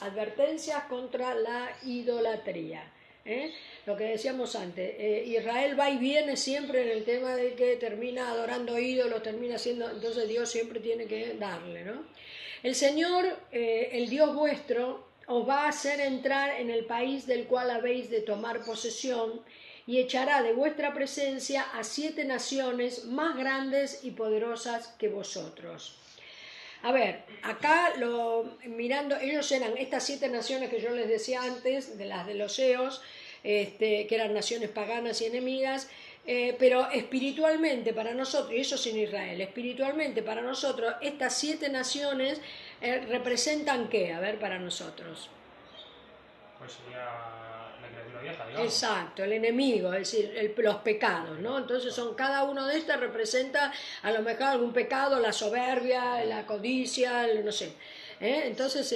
advertencias contra la idolatría. Lo que decíamos antes, Israel va y viene siempre en el tema de que termina adorando ídolos, termina siendo, entonces Dios siempre tiene que darle, ¿no? El Señor, el Dios vuestro, os va a hacer entrar en el país del cual habéis de tomar posesión y echará de vuestra presencia a 7 naciones más grandes y poderosas que vosotros. A ver, acá mirando, ellos eran estas 7 naciones que yo les decía antes, de las de los Eos, que eran naciones paganas y enemigas, pero espiritualmente para nosotros, y eso sin Israel, espiritualmente para nosotros, estas 7 naciones representan ¿qué? A ver, para nosotros. Pues sería la criatura vieja, digamos. Exacto, el enemigo, es decir, los pecados, ¿no? Entonces cada uno de estas representa a lo mejor algún pecado, la soberbia, la codicia, no sé. Entonces,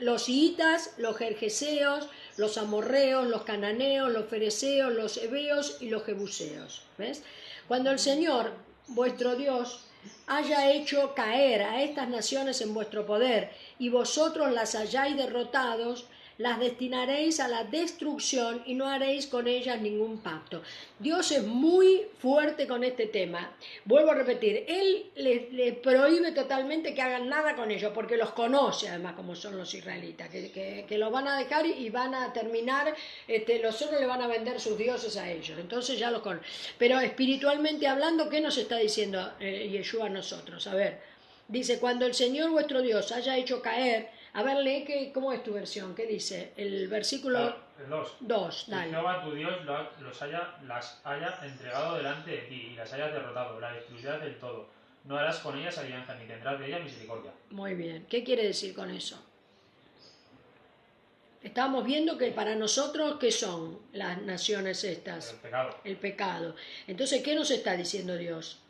los hiitas, los gergeseos, los amorreos, los cananeos, los fereceos, los heveos y los jebuseos, ¿ves? Cuando el Señor, vuestro Dios, haya hecho caer a estas naciones en vuestro poder y vosotros las hayáis derrotados, las destinaréis a la destrucción y no haréis con ellas ningún pacto. Dios es muy fuerte con este tema. Vuelvo a repetir, Él les prohíbe totalmente que hagan nada con ellos, porque los conoce además como son los israelitas, que los van a dejar y van a terminar, los otros le van a vender sus dioses a ellos, entonces ya los conoce. Pero espiritualmente hablando, ¿qué nos está diciendo Yeshua a nosotros? A ver, dice, cuando el Señor vuestro Dios haya hecho caer. A ver, lee ¿cómo es tu versión? ¿Qué dice? El versículo 2. Dale. Jehová tu Dios las haya entregado delante de ti y las hayas derrotado, la destruirás del todo. No harás con ellas alianza, ni tendrás de ellas misericordia. Muy bien. ¿Qué quiere decir con eso? Estamos viendo que para nosotros, ¿qué son las naciones estas? El pecado. El pecado. Entonces, ¿qué nos está diciendo Dios?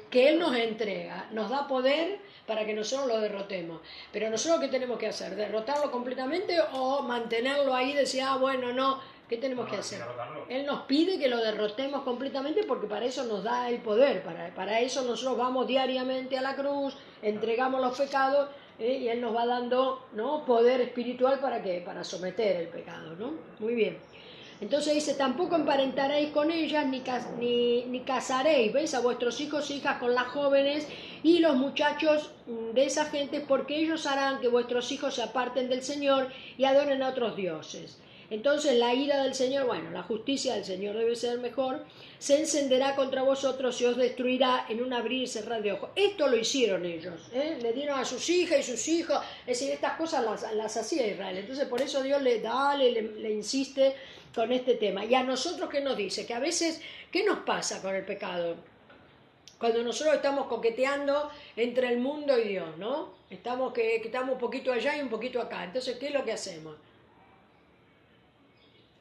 Que Él nos entrega, nos da poder para que nosotros lo derrotemos. Pero nosotros, ¿qué tenemos que hacer? ¿Derrotarlo completamente o mantenerlo ahí y decir, bueno, no? ¿Qué tenemos que hacer? Él nos pide que lo derrotemos completamente porque para eso nos da el poder, para eso nosotros vamos diariamente a la cruz, entregamos los pecados y Él nos va dando, ¿no?, poder espiritual. ¿Para qué? Para someter el pecado, ¿no? Muy bien. Entonces dice, tampoco emparentaréis con ellas, ni casaréis, ¿veis? A vuestros hijos e hijas con las jóvenes y los muchachos de esa gente, porque ellos harán que vuestros hijos se aparten del Señor y adoren a otros dioses. Entonces la ira del Señor, la justicia del Señor debe ser mejor, se encenderá contra vosotros y os destruirá en un abrir y cerrar de ojos. Esto lo hicieron ellos, le dieron a sus hijas y sus hijos, es decir, estas cosas las hacía Israel. Entonces por eso Dios le insiste con este tema. Y a nosotros, ¿qué nos dice? Que a veces, ¿qué nos pasa con el pecado? Cuando nosotros estamos coqueteando entre el mundo y Dios, ¿no? Estamos un poquito allá y un poquito acá. Entonces, ¿qué es lo que hacemos?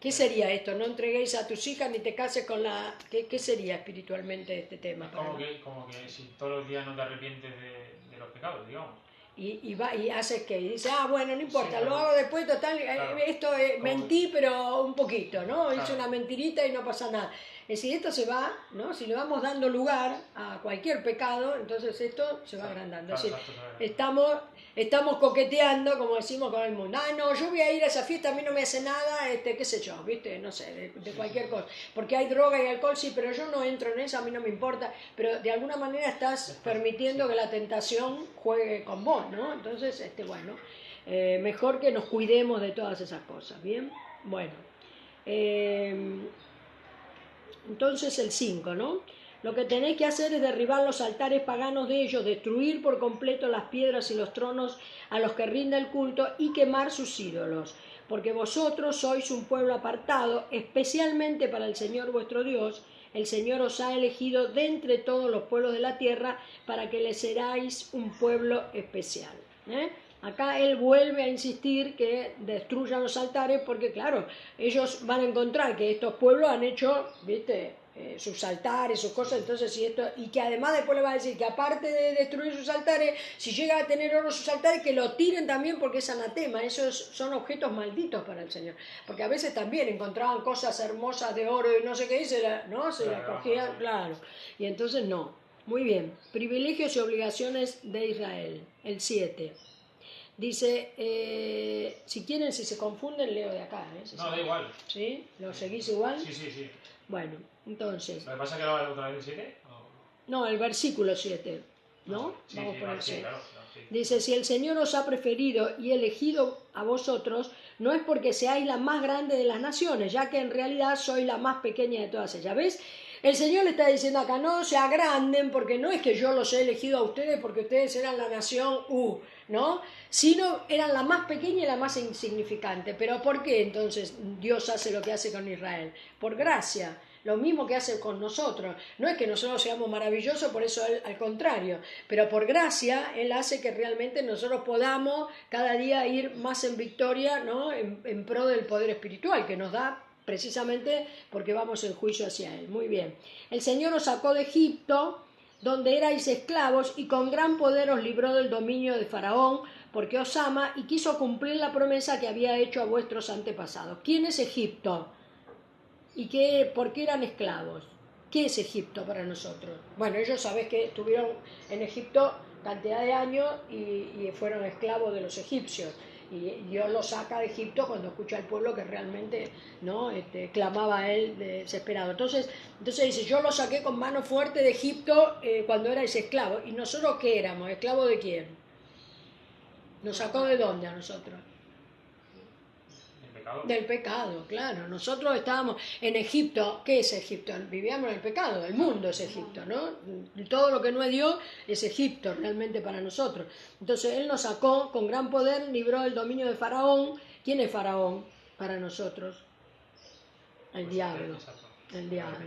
¿Qué sería esto? No entreguéis a tus hijas ni te cases con la... ¿Qué sería espiritualmente este tema? Como que si todos los días no te arrepientes de los pecados, digamos. Y haces que, y dice, bueno, no importa, sí, lo hago después, total, claro, esto mentí, pero un poquito, ¿no? Claro. Hice una mentirita y no pasa nada. Es decir, esto se va, ¿no? Si le vamos dando lugar a cualquier pecado, entonces esto se va agrandando. Claro, es decir, estamos coqueteando, como decimos, con el mundo. No, yo voy a ir a esa fiesta, a mí no me hace nada, qué sé yo, ¿viste? No sé, de cualquier cosa. Porque hay droga y alcohol, sí, pero yo no entro en eso, a mí no me importa. Pero de alguna manera estás permitiendo que la tentación juegue con vos, ¿no? Entonces, mejor que nos cuidemos de todas esas cosas, ¿bien? Bueno, entonces el 5, ¿no? Lo que tenéis que hacer es derribar los altares paganos de ellos, destruir por completo las piedras y los tronos a los que rinde el culto y quemar sus ídolos, porque vosotros sois un pueblo apartado, especialmente para el Señor vuestro Dios. El Señor os ha elegido de entre todos los pueblos de la tierra para que le seráis un pueblo especial. Acá él vuelve a insistir que destruyan los altares porque, claro, ellos van a encontrar que estos pueblos han hecho, ¿viste?, sus altares, sus cosas, entonces y que además después le va a decir que aparte de destruir sus altares, si llega a tener oro sus altares, que lo tiren también porque es anatema. Esos son objetos malditos para el Señor, porque a veces también encontraban cosas hermosas de oro y no sé qué, y se las cogían, claro, y entonces no. muy bien. Privilegios y obligaciones de Israel. El 7. Dice, si quieren, si se confunden, leo de acá. Si No, da igual. ¿Sí? ¿Lo seguís igual? Sí, sí, sí. Bueno, entonces... ¿Lo que pasa es que ahora otra vez el 7? No, el versículo 7, ¿no? Sí, Vamos sí, por el sí, 7. claro, sí. Dice, si el Señor os ha preferido y elegido a vosotros, no es porque seáis la más grande de las naciones, ya que en realidad sois la más pequeña de todas ellas. ¿Ves? El Señor le está diciendo acá, no se agranden, porque no es que yo los he elegido a ustedes porque ustedes eran la nación ¿no? Sino eran la más pequeña y la más insignificante. ¿Pero por qué entonces Dios hace lo que hace con Israel? Por gracia. Lo mismo que hace con nosotros. No es que nosotros seamos maravillosos, por eso él, al contrario. Pero por gracia, Él hace que realmente nosotros podamos cada día ir más en victoria, ¿no? En pro del poder espiritual que nos da precisamente porque vamos en juicio hacia Él. Muy bien. El Señor os sacó de Egipto, donde erais esclavos, y con gran poder os libró del dominio de Faraón, porque os ama y quiso cumplir la promesa que había hecho a vuestros antepasados. ¿Quién es Egipto? ¿Y por qué eran esclavos? ¿Qué es Egipto para nosotros? Bueno, ellos sabés que estuvieron en Egipto cantidad de años y fueron esclavos de los egipcios. Y Dios los saca de Egipto cuando escucha al pueblo que realmente no clamaba a él desesperado. Entonces dice, yo los saqué con mano fuerte de Egipto cuando erais esclavos. ¿Y nosotros qué éramos? ¿Esclavos de quién? ¿Nos sacó de dónde a nosotros? Del pecado, claro. Nosotros estábamos en Egipto. ¿Qué es Egipto? Vivíamos en el pecado. El mundo es Egipto, ¿no? Todo lo que no es Dios es Egipto realmente para nosotros. Entonces Él nos sacó con gran poder, libró del dominio de Faraón. ¿Quién es Faraón para nosotros? El diablo. El diablo.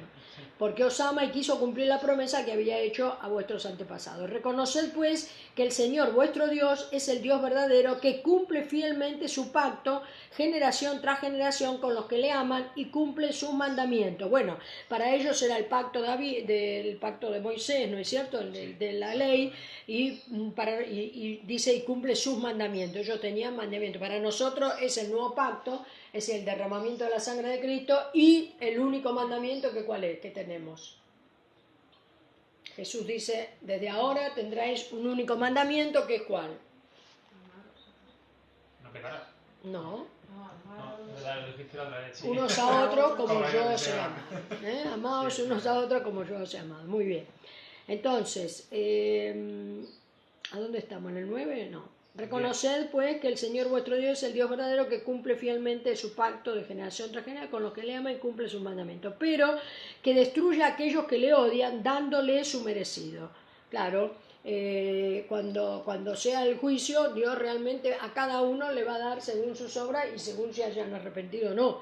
Porque os ama y quiso cumplir la promesa que había hecho a vuestros antepasados. Reconoced pues que el Señor vuestro Dios es el Dios verdadero, que cumple fielmente su pacto generación tras generación con los que le aman y cumple sus mandamientos. Bueno, para ellos era el pacto del pacto de Moisés, ¿no es cierto? De la ley, y dice y cumple sus mandamientos. Ellos tenían mandamientos. Para nosotros es el nuevo pacto, es el derramamiento de la sangre de Cristo, y el único mandamiento que ¿cuál es? Que tenemos. Jesús dice, desde ahora tendráis un único mandamiento, que es ¿cuál? No pecarás. No. Sí. Unos a otros como yo os he amado. Amaos unos a otros como yo os he amado. Muy bien. Entonces, ¿a dónde estamos? ¿En el 9? No. Reconoced pues que el Señor vuestro Dios es el Dios verdadero, que cumple fielmente su pacto de generación tras generación con los que le aman y cumple sus mandamientos, pero que destruye a aquellos que le odian dándole su merecido. Claro, cuando sea el juicio, Dios realmente a cada uno le va a dar según sus obras y según se hayan arrepentido o no,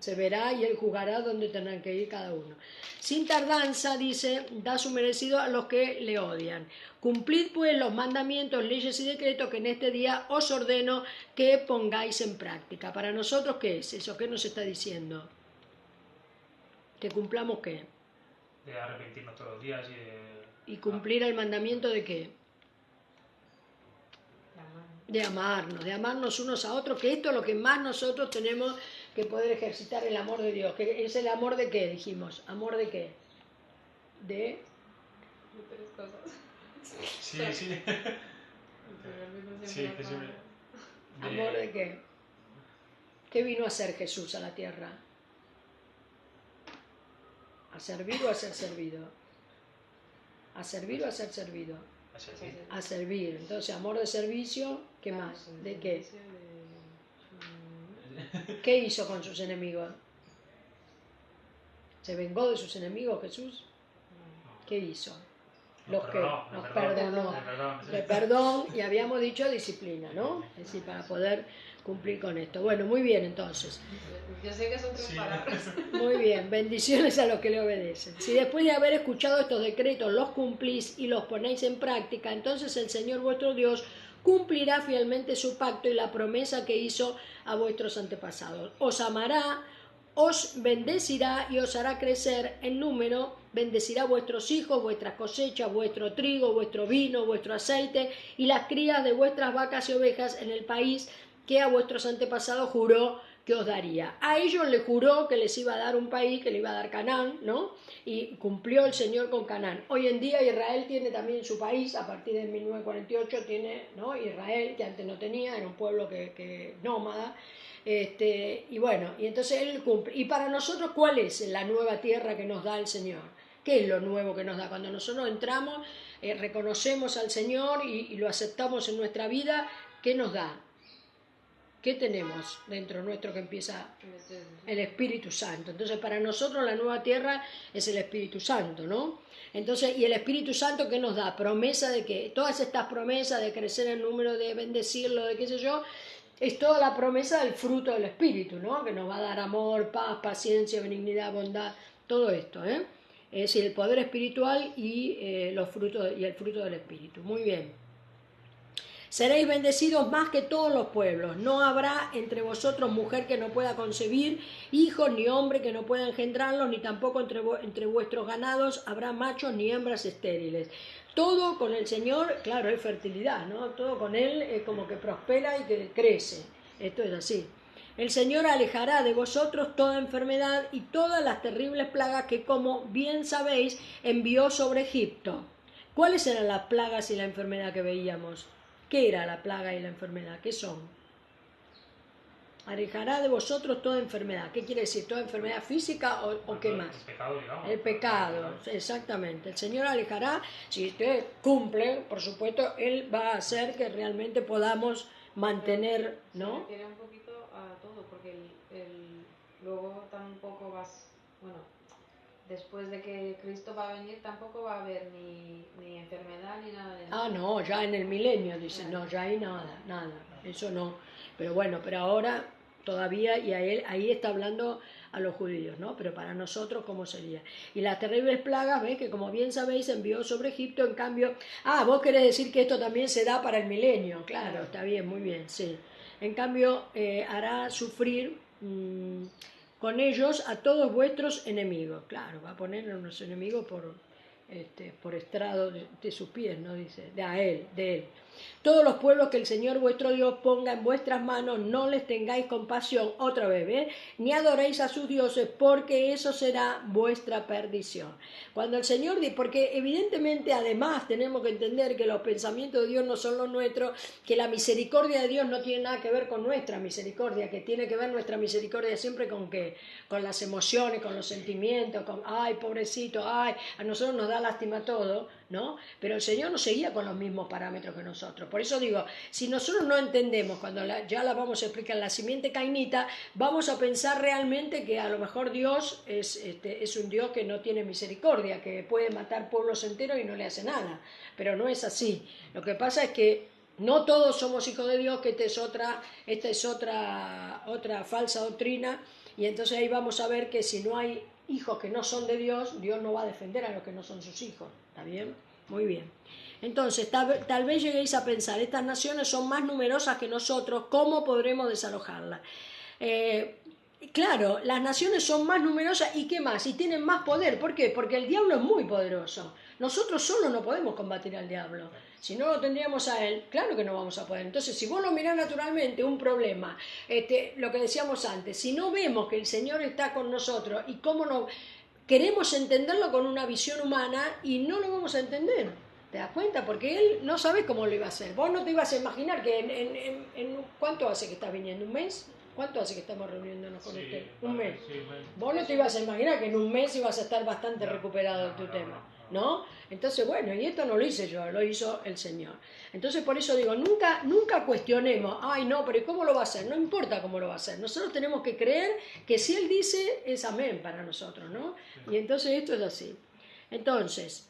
se verá y Él juzgará donde tendrán que ir cada uno. Sin tardanza, dice, da su merecido a los que le odian. Cumplid pues los mandamientos, leyes y decretos que en este día os ordeno que pongáis en práctica. Para nosotros, ¿qué es eso? ¿Qué nos está diciendo? ¿Que cumplamos qué? De arrepentirnos todos los días ¿Y cumplir el mandamiento de qué? De amarnos unos a otros, que esto es lo que más nosotros tenemos que poder ejercitar, el amor de Dios. ¿Que es el amor de qué, dijimos? ¿Amor de qué? De tres cosas. Sí, sí. Sí, que siempre... ¿Amor de qué? ¿Qué vino a hacer Jesús a la tierra? ¿A servir o a ser servido? ¿A servir o a ser servido? A servir. A servir. Entonces, amor de servicio, ¿qué más? ¿De qué? ¿Qué hizo con sus enemigos? ¿Se vengó de sus enemigos Jesús? ¿Qué hizo? Los perdonó. De perdón, y habíamos dicho disciplina, ¿no? Es decir, para poder cumplir con esto. Bueno, muy bien entonces. Yo sé que son tres palabras. Muy bien, bendiciones a los que le obedecen. Si después de haber escuchado estos decretos los cumplís y los ponéis en práctica, entonces el Señor vuestro Dios cumplirá fielmente su pacto y la promesa que hizo a vuestros antepasados. Os amará, os bendecirá y os hará crecer en número, bendecirá vuestros hijos, vuestras cosechas, vuestro trigo, vuestro vino, vuestro aceite y las crías de vuestras vacas y ovejas en el país que a vuestros antepasados juró que os daría. A ellos le juró que les iba a dar un país, que le iba a dar Canaán, ¿no? Y cumplió el Señor con Canaán. Hoy en día Israel tiene también su país, a partir de 1948 tiene, ¿no? Israel, que antes no tenía, era un pueblo que nómada. Y bueno, y entonces Él cumple. Y para nosotros, ¿cuál es la nueva tierra que nos da el Señor? ¿Qué es lo nuevo que nos da? Cuando nosotros entramos, reconocemos al Señor y lo aceptamos en nuestra vida, ¿qué nos da? ¿Qué tenemos dentro nuestro que empieza? El Espíritu Santo. Entonces, para nosotros la nueva tierra es el Espíritu Santo, ¿no? Entonces, ¿y el Espíritu Santo qué nos da? Promesa de que todas estas promesas de crecer en número, de bendecirlo, de qué sé yo, es toda la promesa del fruto del Espíritu, ¿no? Que nos va a dar amor, paz, paciencia, benignidad, bondad, todo esto, ¿eh? Es decir, el poder espiritual y los frutos y el fruto del Espíritu. Muy bien. Seréis bendecidos más que todos los pueblos. No habrá entre vosotros mujer que no pueda concebir hijos, ni hombre que no pueda engendrarlos, ni tampoco entre vuestros ganados habrá machos ni hembras estériles. Todo con el Señor, claro, es fertilidad, ¿no? Todo con Él es como que prospera y que crece. Esto es así. El Señor alejará de vosotros toda enfermedad y todas las terribles plagas que, como bien sabéis, envió sobre Egipto. ¿Cuáles eran las plagas y la enfermedad que veíamos? ¿Qué era la plaga y la enfermedad? ¿Qué son? Alejará de vosotros toda enfermedad. ¿Qué quiere decir? ¿Toda enfermedad física o qué más? El pecado, digamos. El pecado, exactamente. El Señor alejará, si usted cumple, por supuesto, Él va a hacer que realmente podamos mantener, ¿no? Se refiere un poquito a todo, porque luego tampoco vas, bueno, después de que Cristo va a venir tampoco va a haber ni enfermedad ni nada de nada. Ah, no, ya en el milenio, dicen, no, ya hay nada, eso no. Pero bueno, pero ahora todavía, y ahí está hablando a los judíos, ¿no? Pero para nosotros, ¿cómo sería? Y las terribles plagas, ¿ves? Que como bien sabéis, envió sobre Egipto, en cambio... Ah, vos querés decir que esto también se da para el milenio, claro, está bien, muy bien, sí. En cambio, hará sufrir... con ellos a todos vuestros enemigos. Claro, va a poner a unos enemigos por estrado de sus pies, ¿no? Dice, de él. Todos los pueblos que el Señor vuestro Dios ponga en vuestras manos, no les tengáis compasión, otra vez, ¿ves? Ni adoréis a sus dioses, porque eso será vuestra perdición. Cuando el Señor dice, porque evidentemente además tenemos que entender que los pensamientos de Dios no son los nuestros, que la misericordia de Dios no tiene nada que ver con nuestra misericordia, que tiene que ver nuestra misericordia siempre con ¿qué? Con las emociones, con los sentimientos, con, ay, pobrecito, ay, a nosotros nos da lástima todo, ¿no? Pero el Señor no seguía con los mismos parámetros que nosotros. Por eso digo, si nosotros no entendemos, cuando ya la vamos a explicar, la simiente cainita, vamos a pensar realmente que a lo mejor Dios es un Dios que no tiene misericordia, que puede matar pueblos enteros y no le hace nada. Pero no es así. Lo que pasa es que no todos somos hijos de Dios, que esta es otra falsa doctrina, y entonces ahí vamos a ver que si no hay hijos que no son de Dios, Dios no va a defender a los que no son sus hijos. ¿Está bien? Muy bien. Entonces, tal vez lleguéis a pensar, estas naciones son más numerosas que nosotros, ¿cómo podremos desalojarlas? Claro, las naciones son más numerosas y ¿qué más? Y tienen más poder. ¿Por qué? Porque el diablo es muy poderoso. Nosotros solos no podemos combatir al diablo. Si no lo tendríamos a él, claro que no vamos a poder. Entonces, si vos lo mirás naturalmente, un problema, lo que decíamos antes, si no vemos que el Señor está con nosotros y cómo no queremos entenderlo con una visión humana y no lo vamos a entender. ¿Te das cuenta? Porque él no sabe cómo lo iba a hacer. Vos no te ibas a imaginar que ¿cuánto hace que estás viniendo? ¿Un mes? ¿Cuánto hace que estamos reuniéndonos con usted? Un mes. Sí, Vos no te ibas a imaginar que en un mes ibas a estar bastante recuperado de tu tema, ¿no? Entonces, bueno, y esto no lo hice yo, lo hizo el Señor. Entonces, por eso digo, nunca cuestionemos, ay, no, pero ¿cómo lo va a hacer? No importa cómo lo va a hacer. Nosotros tenemos que creer que si Él dice, es amén para nosotros, ¿no? Y entonces esto es así. Entonces,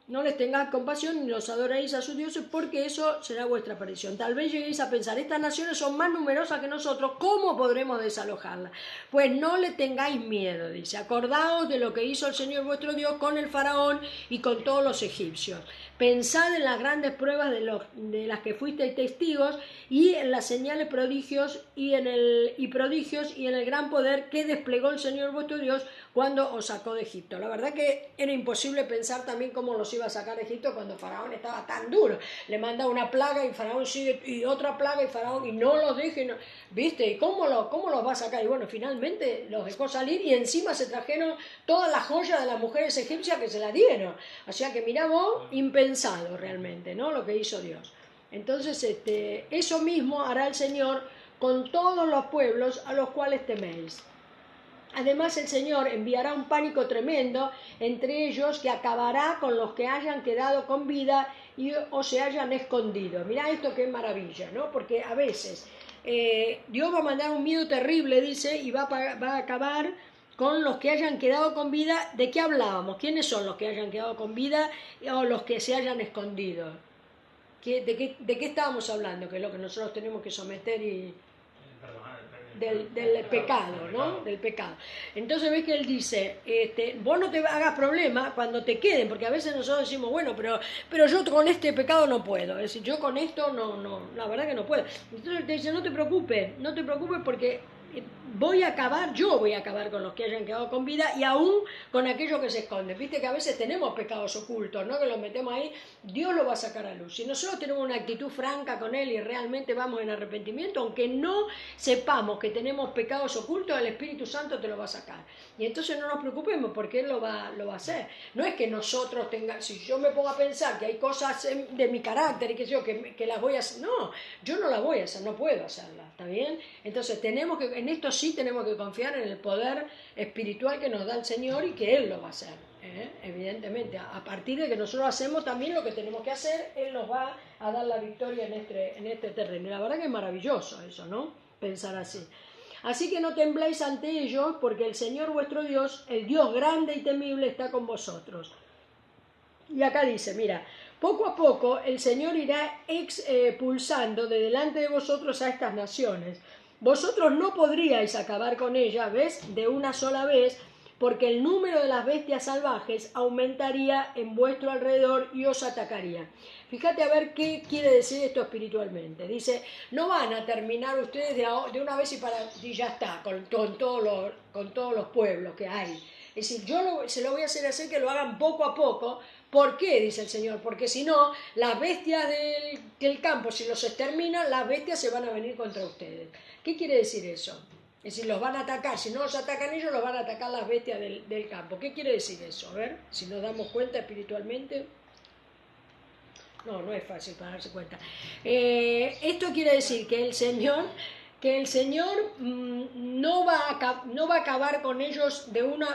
no les tengáis compasión ni los adoréis a sus dioses, porque eso será vuestra perdición. Tal vez lleguéis a pensar, estas naciones son más numerosas que nosotros, ¿cómo podremos desalojarlas? Pues no le tengáis miedo, dice, acordaos de lo que hizo el Señor vuestro Dios con el faraón y con todos los egipcios. Pensad en las grandes pruebas de las que fuisteis testigos y en las señales prodigios y en el gran poder que desplegó el Señor vuestro Dios cuando os sacó de Egipto. La verdad que era imposible pensar también cómo los iba iba a sacar de Egipto cuando Faraón estaba tan duro. Le manda una plaga y Faraón sigue, y otra plaga y Faraón, y no los deja, no, ¿viste? ¿Y cómo los va a sacar? Y bueno, finalmente los dejó salir y encima se trajeron todas las joyas de las mujeres egipcias que se las dieron. O sea que mirá vos, impensado realmente, ¿no? Lo que hizo Dios. Entonces, eso mismo hará el Señor con todos los pueblos a los cuales teméis. Además, el Señor enviará un pánico tremendo entre ellos que acabará con los que hayan quedado con vida o se hayan escondido. Mirá esto qué maravilla, ¿no? Porque a veces Dios va a mandar un miedo terrible, dice, y va a acabar con los que hayan quedado con vida. ¿De qué hablábamos? ¿Quiénes son los que hayan quedado con vida o los que se hayan escondido? ¿De qué estábamos hablando? Que es lo que nosotros tenemos que someter y... Del pecado, ¿no? Del pecado. Entonces ves que él dice, vos no te hagas problema cuando te queden, porque a veces nosotros decimos, bueno, pero yo con este pecado no puedo, es decir, yo con esto no, la verdad que no puedo. Entonces él te dice, no te preocupes porque yo voy a acabar con los que hayan quedado con vida y aún con aquellos que se esconden. Viste que a veces tenemos pecados ocultos, ¿no? Que los metemos ahí, Dios los va a sacar a luz. Si nosotros tenemos una actitud franca con Él y realmente vamos en arrepentimiento, aunque no sepamos que tenemos pecados ocultos, el Espíritu Santo te lo va a sacar. Y entonces no nos preocupemos porque Él lo va a hacer. No es que nosotros si yo me pongo a pensar que hay cosas de mi carácter y que las voy a hacer, no, yo no las voy a hacer, no puedo hacerlas, ¿está bien? Entonces en esto sí tenemos que confiar en el poder espiritual que nos da el Señor y que Él lo va a hacer, evidentemente. A partir de que nosotros hacemos también lo que tenemos que hacer, Él nos va a dar la victoria en este terreno. Y la verdad que es maravilloso eso, ¿no? Pensar así. Así que no tembléis ante ellos, porque el Señor vuestro Dios, el Dios grande y temible, está con vosotros. Y acá dice, mira, poco a poco el Señor irá expulsando de delante de vosotros a estas naciones. Vosotros no podríais acabar con ellas, ¿ves? De una sola vez, porque el número de las bestias salvajes aumentaría en vuestro alrededor y os atacaría. Fíjate a ver qué quiere decir esto espiritualmente. Dice, no van a terminar ustedes de una vez y ya está, con todos los pueblos que hay. Es decir, se lo voy a hacer que lo hagan poco a poco. ¿Por qué? Dice el Señor. Porque si no, las bestias del campo, si los exterminan, las bestias se van a venir contra ustedes. ¿Qué quiere decir eso? Es decir, los van a atacar. Si no los atacan ellos, los van a atacar las bestias del campo. ¿Qué quiere decir eso? A ver, si nos damos cuenta espiritualmente. No es fácil para darse cuenta. Esto quiere decir que el Señor no va a acabar con ellos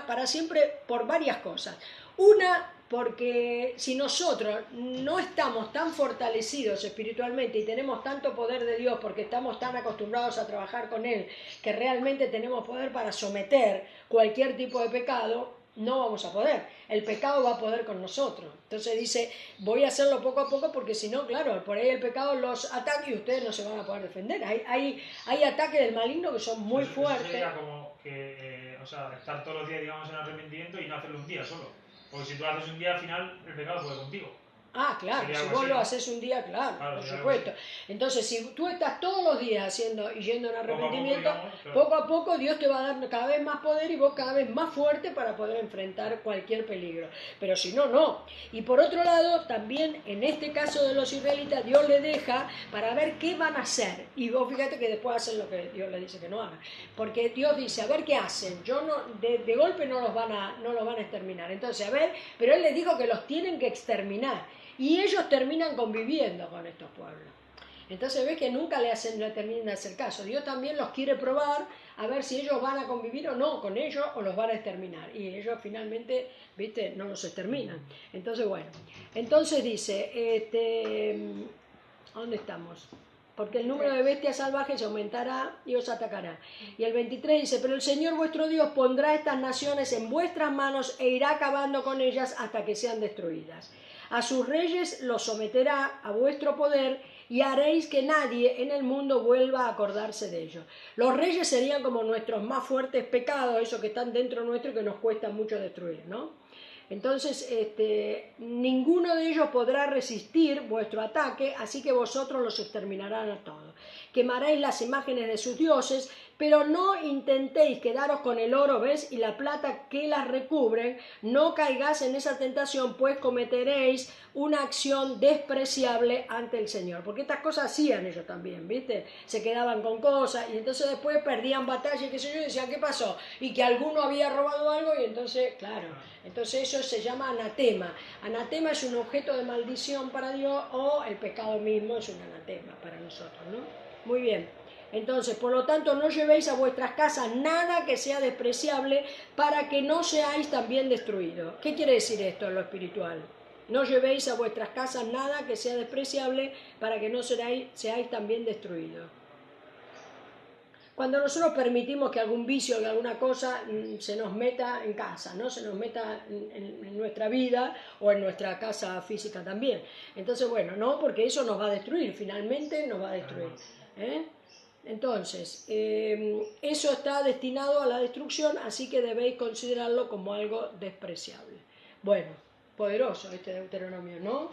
para siempre por varias cosas. Una, porque si nosotros no estamos tan fortalecidos espiritualmente y tenemos tanto poder de Dios porque estamos tan acostumbrados a trabajar con Él, que realmente tenemos poder para someter cualquier tipo de pecado, no vamos a poder. El pecado va a poder con nosotros. Entonces dice, voy a hacerlo poco a poco porque si no, claro, por ahí el pecado los ataca y ustedes no se van a poder defender. Hay ataques del maligno que son muy fuertes. Eso sería como que, estar todos los días, digamos, en arrepentimiento y no hacerlo un día solo. Porque si tú lo haces un día, al final el pecado puede contigo. Ah, claro, si vos lo haces un día, claro, por supuesto. Entonces, si tú estás todos los días yendo en arrepentimiento, poco a poco Dios te va a dar cada vez más poder y vos cada vez más fuerte para poder enfrentar cualquier peligro. Pero si no, no. Y por otro lado, también en este caso de los israelitas, Dios les deja para ver qué van a hacer. Y vos fíjate que después hacen lo que Dios les dice que no hagan. Porque Dios dice, a ver qué hacen. De golpe no los van a exterminar. Entonces, a ver, pero Él les dijo que los tienen que exterminar. Y ellos terminan conviviendo con estos pueblos. Entonces ves que nunca le terminan de hacer caso. Dios también los quiere probar a ver si ellos van a convivir o no con ellos o los van a exterminar. Y ellos finalmente, viste, no los exterminan. Entonces, bueno. Entonces dice, ¿dónde estamos? Porque el número de bestias salvajes aumentará y os atacará. Y el 23 dice, pero el Señor vuestro Dios pondrá estas naciones en vuestras manos e irá acabando con ellas hasta que sean destruidas. A sus reyes los someterá a vuestro poder y haréis que nadie en el mundo vuelva a acordarse de ellos. Los reyes serían como nuestros más fuertes pecados, esos que están dentro nuestro y que nos cuesta mucho destruir, ¿no? Entonces, ninguno de ellos podrá resistir vuestro ataque, así que vosotros los exterminarán a todos. Quemaréis las imágenes de sus dioses pero no intentéis quedaros con el oro, ¿ves? Y la plata que las recubren, no caigáis en esa tentación, pues cometeréis una acción despreciable ante el Señor. Porque estas cosas hacían ellos también, ¿viste? Se quedaban con cosas y entonces después perdían batalla y qué sé yo, y decían, ¿qué pasó? Y que alguno había robado algo y entonces, claro, entonces eso se llama anatema. Anatema es un objeto de maldición para Dios, o el pecado mismo es un anatema para nosotros, ¿no? Muy bien. Entonces, por lo tanto, no llevéis a vuestras casas nada que sea despreciable para que no seáis también destruidos. ¿Qué quiere decir esto en lo espiritual? No llevéis a vuestras casas nada que sea despreciable para que no seáis también destruidos. Cuando nosotros permitimos que algún vicio, que alguna cosa se nos meta en casa, ¿no? Se nos meta en nuestra vida o en nuestra casa física también. Entonces, bueno, no, porque eso nos va a destruir, finalmente nos va a destruir. Entonces, eso está destinado a la destrucción, así que debéis considerarlo como algo despreciable. Bueno, poderoso este Deuteronomio, ¿no?